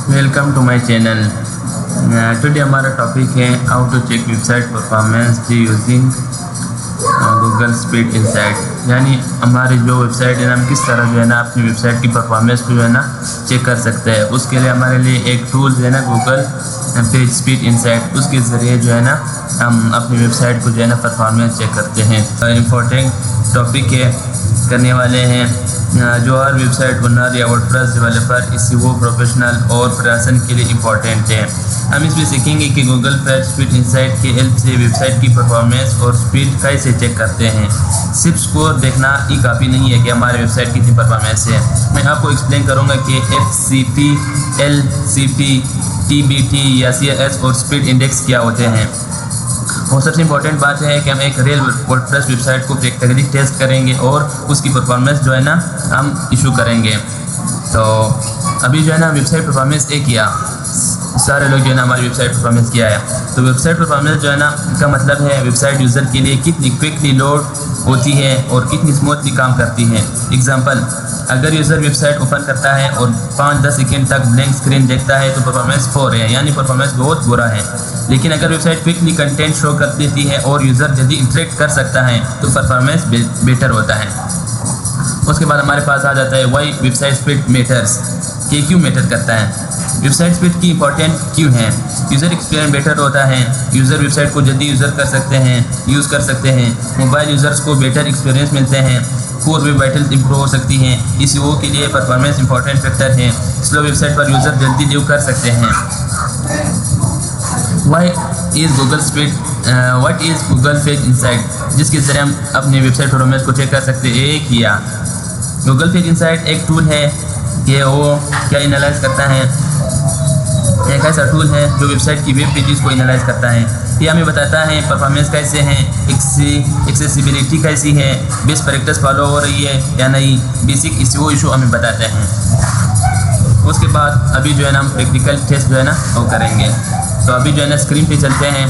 Welcome to my channel. Today हमारा topic है how to check website performance using Google speed insight. यानी हमारी जो वेबसाइट है ना, हम किस तरह जो है ना अपनी वेबसाइट की परफॉर्मेंस को जो है ना चेक कर सकते हैं। उसके लिए हमारे लिए एक टूल है ना गूगल पेज स्पीड इनसाइट, उसके ज़रिए जो है ना हम अपनी वेबसाइट को जो है ना परफॉर्मेंस चेक करते हैं। इम्पोर्टेंट टॉपिक है करने वाले हैं जो हर वेबसाइट ओनर या वर्डप्रेस डेवलपर SEO प्रोफेशनल और प्रशासन के लिए इम्पोर्टेंट है। हम इसमें सीखेंगे कि गूगल पेज स्पीड इनसाइट के हेल्प से वेबसाइट की परफॉर्मेंस और स्पीड कैसे चेक करते हैं। सिर्फ स्कोर देखना ही काफ़ी नहीं है कि हमारे वेबसाइट कितनी परफॉर्मेंस है। मैं आपको एक्सप्लेन करूँगा कि FCP, LCP, TBT या CLS और स्पीड इंडेक्स क्या होते हैं। और सबसे इम्पोर्टेंट बात है कि हम एक रियल वर्डप्रेस वेबसाइट को प्रैक्टिकली टेस्ट करेंगे और उसकी परफॉर्मेंस जो है ना हम इशू करेंगे। तो अभी जो है ना वेबसाइट परफॉर्मेंस किया, सारे लोग जो है ना हमारी वेबसाइट परफॉर्मेंस किया है। तो वेबसाइट परफॉर्मेंस जो है ना का मतलब है वेबसाइट यूज़र के लिए कितनी क्विकली लोड होती है और कितनी स्मूथली काम करती है। एग्जांपल, अगर यूज़र वेबसाइट ओपन करता है और 5-10 सेकेंड तक ब्लैंक स्क्रीन देखता है तो परफॉर्मेंस 4 है, यानी परफॉर्मेंस बहुत बुरा है। लेकिन अगर वेबसाइट क्विकली कंटेंट शो कर देती है और यूज़र जल्दी इंटरेक्ट कर सकता है तो परफॉर्मेंस बेटर होता है। उसके बाद हमारे पास आ जाता है वाई वेबसाइट स्पीड मैटर्स, कि क्यों मैटर करता है। वेबसाइट स्पीड की इंपॉर्टेंट क्यों है। यूज़र एक्सपीरियंस बेटर होता है, यूज़र वेबसाइट को जल्दी यूज़ कर सकते हैं। मोबाइल यूज़र्स को बेटर एक्सपीरियंस मिलते हैं। कोर वेब वाइटल इंप्रूव हो सकती हैं। SEO के लिए परफॉर्मेंस इंपॉर्टेंट फैक्टर है। स्लो वेबसाइट पर यूज़र जल्दी लीव कर सकते हैं। What is Google page insight, जिसके ज़रिए हम अपनी वेबसाइट परफॉर्मेंस को चेक कर सकते हैं। गूगल पेज इनसाइट एक टूल है कि वो क्या एनालाइज करता है। एक ऐसा टूल है जो वेबसाइट की वेब पेजेस को एनालाइज करता है। ये हमें बताता है परफॉर्मेंस कैसे है, एक्सेसिबिलिटी कैसी है, बेस्ट प्रैक्टिस फॉलो हो रही है या नहीं, बेसिक SEO इशू हमें बताते हैं। उसके बाद अभी जो है ना हम प्रैक्टिकल टेस्ट जो है ना वो करेंगे। तो अभी जो है ना स्क्रीन पे चलते हैं।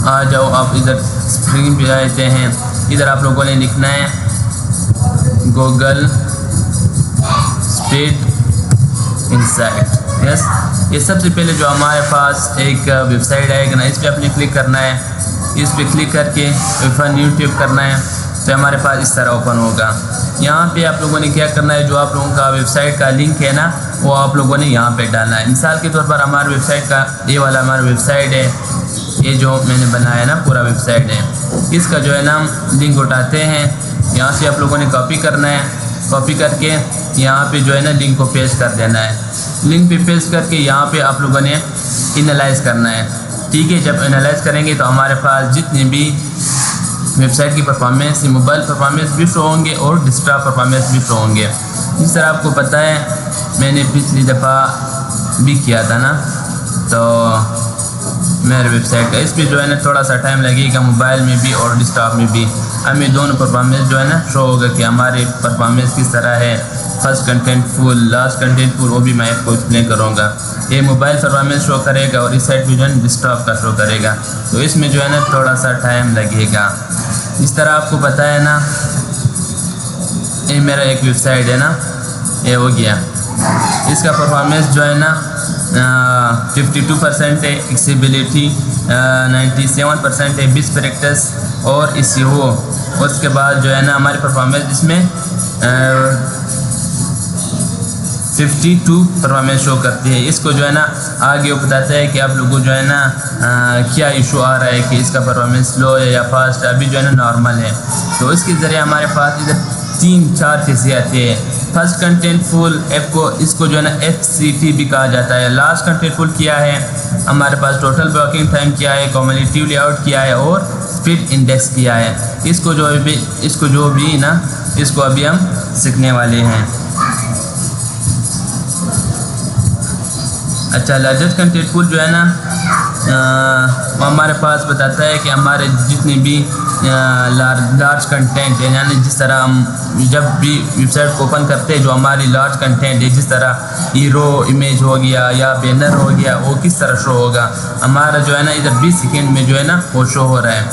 आ जाओ आप इधर स्क्रीन पे आते हैं। इधर आप लोगों ने लिखना है गूगल स्पीड इनसाइट। यस, ये सबसे पहले जो हमारे पास एक वेबसाइट आएगा ना, इस पर अपने क्लिक करना है। इस पर क्लिक करके ओपन यूट्यूब करना है तो हमारे पास इस तरह ओपन होगा। यहाँ पे आप लोगों ने क्या करना है, जो आप लोगों का वेबसाइट का लिंक है ना वो आप लोगों ने यहाँ पे डालना है। मिसाल के तौर पर हमारे वेबसाइट का ये वाला हमारा वेबसाइट है, ये जो मैंने बनाया है ना पूरा वेबसाइट है। इसका जो है ना हम लिंक उठाते हैं, यहाँ से आप लोगों ने कॉपी करना है। कॉपी करके यहाँ पे जो है ना लिंक को पेस्ट कर देना है। लिंक पे पेस्ट करके यहाँ पे आप लोगों ने एनालाइज करना है। ठीक है, जब एनालाइज करेंगे तो हमारे पास जितने भी वेबसाइट की परफॉर्मेंस, मोबाइल परफॉर्मेंस भी शो होंगे और डेस्कटॉप परफॉर्मेंस भी शो होंगे। जिस तरह आपको पता है मैंने पिछली दफ़ा भी किया था ना, तो मेरे वेबसाइट का इस पर जो है ना थोड़ा सा टाइम लगेगा, मोबाइल में भी और डेस्कटॉप में भी हमें दोनों परफॉर्मेंस जो है ना शो होगा कि हमारी परफॉर्मेंस किस तरह है। First content full, last content full, वो भी मैं आपको एक्सप्लेन करूँगा। ये मोबाइल परफॉर्मेंस शो करेगा और इस साइड भी जो है डेस्कटॉप का शो करेगा, तो इसमें जो है ना थोड़ा सा टाइम लगेगा। इस तरह आपको पता है ना, ये मेरा एक वेबसाइट है ना, ये हो गया। इसका परफॉर्मेंस जो है ना 52% है, एक्सेसिबिलिटी 97% है, बेस्ट प्रैक्टिस और SEO। उसके बाद जो है ना हमारी परफॉर्मेंस इसमें 52 परफॉर्मेंस शो करती है। इसको जो है ना आगे वो बताता है कि आप लोगों को जो है ना क्या इशू आ रहा है, कि इसका परफॉर्मेंस स्लो है या फास्ट। अभी जो है ना नॉर्मल है। तो इसके ज़रिए हमारे पास इधर 3-4 चीज़ें आती है। फर्स्ट कंटेंट फुल ऐप को, इसको जो है ना FCT भी कहा जाता है। लास्ट कंटेंट फुल क्या है, हमारे पास टोटल वर्किंग टाइम क्या है, कम्युनिटिव लेआउट क्या है और स्पीड इंडेक्स क्या है। इसको जो भी ना इसको अभी हम सीखने वाले हैं। अच्छा, लार्जेस्ट कंटेंट फुल जो है ना वो हमारे पास बताता है कि हमारे जितने भी लार्ज कंटेंट है, यानी जिस तरह हम जब भी वेबसाइट को ओपन करते हैं जो हमारी लार्ज कंटेंट है, जिस तरह हीरो इमेज हो गया या बैनर हो गया, वो किस तरह शो होगा। हमारा जो है ना इधर 20 सेकेंड में जो है ना वो शो हो रहा है।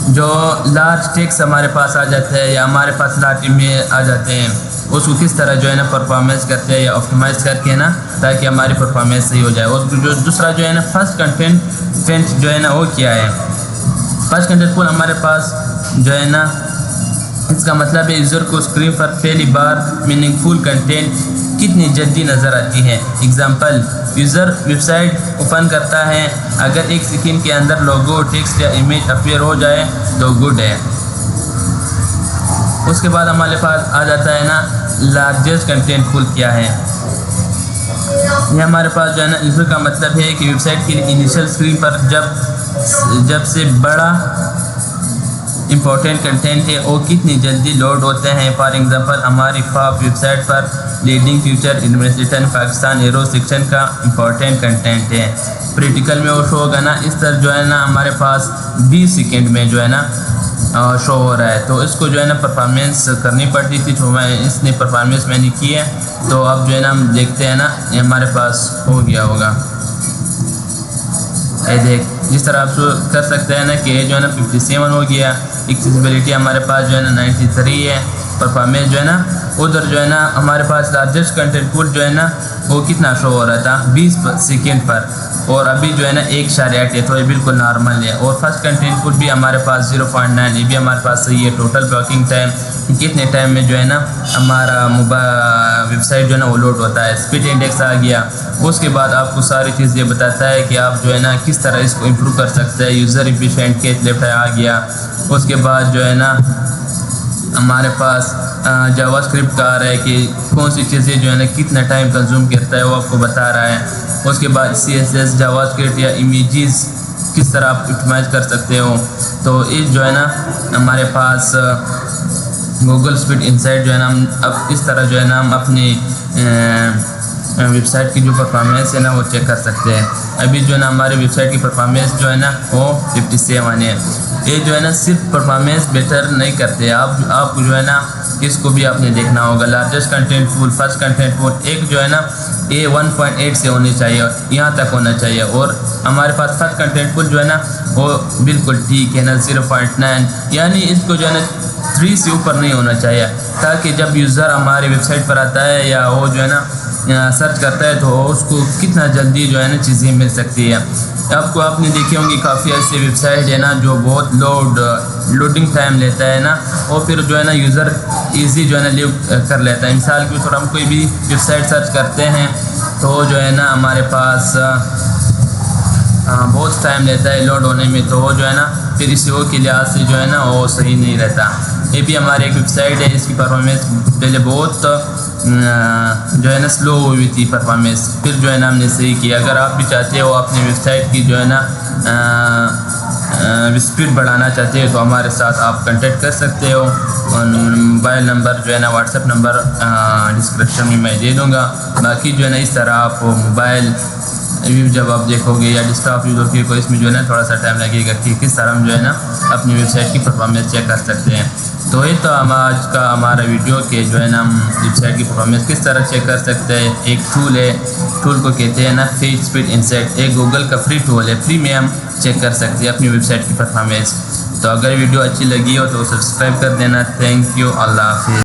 जो लार्ज टेक्स्ट हमारे पास आ जाता है या हमारे पास लार्ज इमेज आ जाते हैं, اس کو کس طرح جو ہے نا پرفارمنس کرتے ہیں یا آپٹیمائز کر کے نا تاکہ ہماری پرفارمنس صحیح ہو جائے. اور جو دوسرا جو ہے نا فرسٹ کنٹینٹ جو ہے نا وہ کیا ہے. فرسٹ کنٹینٹ پول ہمارے پاس جو ہے نا اس کا مطلب ہے یوزر کو اسکرین پر پہلی بار میننگ فل کنٹینٹ کتنی جلدی نظر آتی ہے. Example, user website open کرتا ہے, اگر 1 سیکنڈ کے اندر لوگو, ٹیکسٹ یا امیج اپیئر ہو جائے تو گڈ ہے. اس کے بعد ہمارے پاس آ جاتا ہے نا لارجسٹ کنٹینٹ پول کیا ہے. یہ ہمارے پاس جو ہے نا یوزر کا مطلب ہے کہ ویب سائٹ کے لیے انیشیل اسکرین پر جب سے بڑا امپورٹنٹ کنٹینٹ ہے وہ کتنی جلدی لوڈ ہوتے ہیں. فار ایگزامپل, ہماری فاپ ویب سائٹ پر leading future administration Pakistan aero section کا امپورٹنٹ کنٹینٹ ہے. پریکٹیکل میں وہ شو ہوگا نا اس طرح جو ہے نا ہمارے پاس 20 سیکنڈ میں جو ہے نا شو ہو رہا ہے. تو اس کو جو ہے نا پرفارمنس کرنی پڑتی تھی, تو اس نے پرفارمنس میں نے کی ہے. تو اب جو ہے نا ہم دیکھتے ہیں نا یہ ہمارے پاس ہو گیا ہوگا. دیکھ جس طرح آپ کر سکتے ہیں نا کہ جو ہے نا 57 ہو گیا. ایکسیسیبلٹی ہمارے پاس جو ہے نا 93 ہے. پرفارمنس جو ہے نا ادھر جو ہے نا ہمارے پاس لارجسٹ کنٹینٹ پول جو ہے نا وہ کتنا شو ہو رہا تھا 20 سیکنڈ پر, اور ابھی جو ہے نا 1.8 ہے, تو یہ بالکل نارمل ہے. اور فرسٹ کنٹینٹ پول بھی ہمارے پاس 0.9, یہ بھی ہمارے پاس صحیح ہے. ٹوٹل بلاکنگ ٹائم کتنے ٹائم میں جو ہے نا ہمارا ویب سائٹ جو ہے نا وہ لوڈ ہوتا ہے. اسپیڈ انڈیکس آ گیا. اس کے بعد آپ کو ساری چیز یہ بتاتا ہے کہ آپ جو ہے نا کس طرح اس کو امپروو کر سکتے ہیں. یوزر ایفیشینٹ کیچ لیفٹ آ گیا. اس کے بعد جو ہے نا ہمارے پاس جاوا اسکرپٹ کا آ رہا ہے کہ کون سی چیزیں جو ہے نا کتنا ٹائم کنزیوم کرتا ہے وہ آپ کو بتا رہا ہے. اس کے بعد CSS جاوا اسکرپٹ یا امیجز کس طرح آپ آپٹیمائز کر سکتے ہو. تو اس جو ہے نا ہمارے پاس گوگل اسپیڈ انسائٹ جو ہے نا ہم اب اس طرح جو ہے نا ہم اپنی ویب سائٹ کی جو پرفارمنس ہے نا وہ چیک کر سکتے ہیں. ابھی جو ہے نا ہماری ویب سائٹ کی پرفارمنس جو ہے نا وہ 57 ہے. یہ جو ہے نا صرف پرفارمنس بہتر نہیں کرتے, آپ کو جو ہے نا اس کو بھی آپ نے دیکھنا ہوگا. لارجسٹ کنٹینٹ پول, فرسٹ کنٹینٹ پول ایک جو ہے نا یہ 1.8 سے ہونی چاہیے, یہاں تک ہونا چاہیے. اور ہمارے پاس فرسٹ کنٹینٹ پول جو ہے نا وہ بالکل ٹھیک ہے نا 0.9, یعنی اس کو جو ہے نا 3 سے اوپر نہیں ہونا چاہیے, تاکہ جب یوزر ہماری ویب سائٹ پر آتا ہے یا وہ جو ہے نا سرچ کرتا ہے تو اس کو کتنا جلدی جو ہے نا چیزیں مل سکتی ہے. آپ نے دیکھی ہوں گی کافی ایسی ویب سائٹ ہے نا جو بہت لوڈنگ ٹائم لیتا ہے نا, اور پھر جو ہے نا یوزر ایزی جو ہے نا لیو کر لیتا ہے. مثال کے طور ہم کوئی بھی ویب سائٹ سرچ کرتے ہیں تو جو ہے نا ہمارے پاس بہت ٹائم لیتا ہے لوڈ ہونے میں, تو وہ جو ہے نا پھر اس کے لحاظ سے جو ہے نا وہ صحیح نہیں رہتا. یہ بھی ہماری ایک ویب سائٹ ہے, اس کی پرفارمنس پہلے بہت جو ہے نا سلو ہوئی تھی پرفارمنس, پھر جو ہے نا ہم نے صحیح کیا. اگر آپ بھی چاہتے ہو اپنی ویب سائٹ کی جو ہے نا اسپیڈ بڑھانا چاہتے ہو تو ہمارے ساتھ آپ کنٹیکٹ کر سکتے ہو. موبائل نمبر جو ہے نا واٹس ایپ نمبر ڈسکرپشن میں دے دوں گا. باقی جو ہے نا اس طرح آپ موبائل جب آپ دیکھو گے یا ڈیسک ٹاپ یوز ہوتی ہے کوئی اس میں جو ہے نا تھوڑا سا ٹائم لگے گا کہ کس طرح ہم جو ہے نا اپنی ویب سائٹ کی پرفارمنس چیک کر سکتے ہیں. تو یہ تو آج کا ہمارا ویڈیو کہ جو ہے نا ہم ویب سائٹ کی پرفارمنس کس طرح چیک کر سکتے ہیں. ایک ٹول ہے, ٹول کو کہتے ہیں نا فیج اسپیڈ انسائٹ, ایک گوگل کا فری ٹول ہے, فری میں ہم چیک کر سکتے ہیں اپنی ویب سائٹ کی پرفارمنس. تو اگر ویڈیو اچھی لگی ہو تو سبسکرائب کر دینا. تھینک یو, اللہ حافظ.